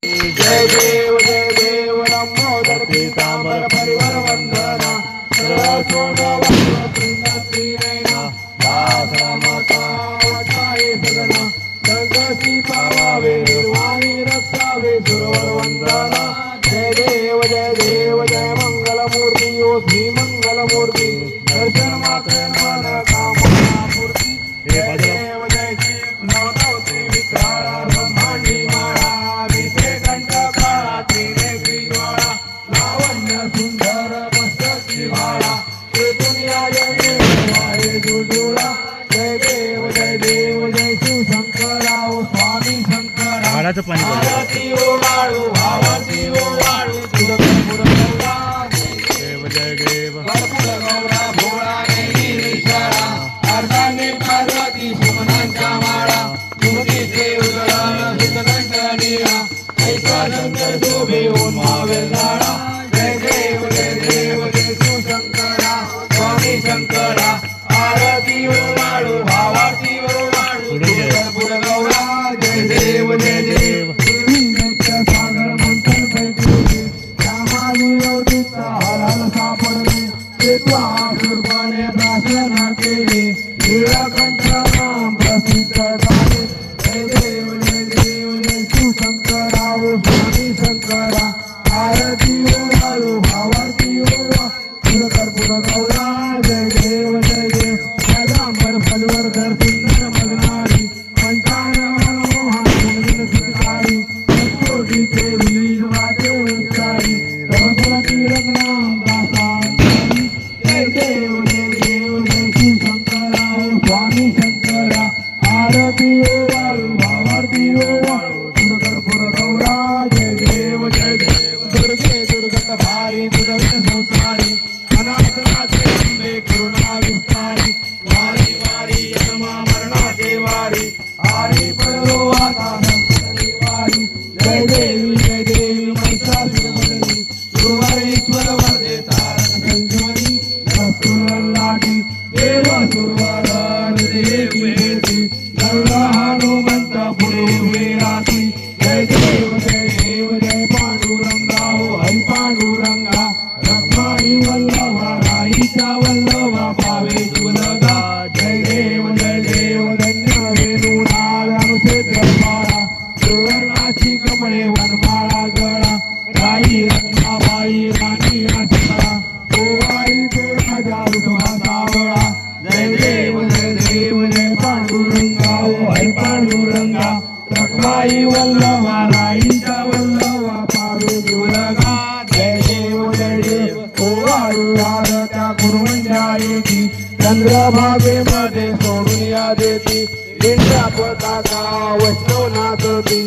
जय देव लंबोदर पीतांबर परिवार वंदना सदना संकटी पावावे निर्वाणी रक्षावे सुरवर वंदना जय देव जय मंगलमूर्ती ओ श्री मंगलमूर्ती दर्शन मात्र मन कामना मूर्ती जय देव नवनवती विक्राळा ब्रह्मांडी माळा विषे कंठ काळा त्रिनेत्री ज्वाळा लावण्य सुंदर मस्तकी माळा हे दुनिया जय दुजुळा जय देव जय शिव शंकरा ओ स्वामी शंकरा आरती ओ वाळू आरती ओ वाळू तुझं जय देव गौरा भोळा नेली विशाळा अर्धाने पार्वती सुमनांच्या माळा तुमचे उदळण सुतकंठनीळा ऐका नंतर शोभे उन्मावेल नाळा जय देव जय शिव शंकरा स्वामी शंकरा आरती ओ वाळू भावारती ओ वाळू तुझं गौरा जय देव सागर मंथन पैकी श्यामाली हराल सापडले ते तुर्बाने प्रार्थना केली नीळकंठ नाम प्रसिद्ध झाले जय देव शिव शंकरा ओ स्वामी शंकरा आरती ओ वाळू भावारती ओ तुझं कर्पूर गौरा जय देव जगांबर फलवर्धर सुंदर मगनारी पंचानन मोहन सुखारी कोटीचे बीज वाटे उच्चारी सरस्वती रंगनाम दासांतरी जय देव शिव शंकरा ओ स्वामी शंकरा आरती ओ वाळू भावारती ओ वाळू तुझं कर्पूर गौरा जय देव दुर्गे दुर्गत भारी दुर्ग संसारी अनाथनाथे अंबे करुणा विस्तारी वारी वारी यनमा मरणाचे वारी आरी पडलो आता संकटनी वारी जय देवी महिषासुरमर्दिनी गुरुवारेश्वर वरदे तारक संजीवनी लाटी देव सुरवर देवी गरुडा हनुमंत पुढे उभे राहती जय देव जय पांडुरंगा ओ हरी पांडुरंगा रखमाई वल्लभा राईचा वल्लभा पावे शिवलगा जय देव धन्य वेणुनाद अनुक्षेत्र माळा सुवर्णाची कमळे वनमाळा गळा राई रत्नाबाई राणी आचरा गोवाई तो राजा उठवा सावळा जय देव जय पांडुरंगा ओ हरी पांडुरंगा रखमाई वल्लभा राईचा वल्लभा पावे शिवलगा जय देव ओ वाळू त्या कुरुंजायेची चंद्रभागेमध्ये सोडून या देती इंद्रा पताका वैष्णव नाचती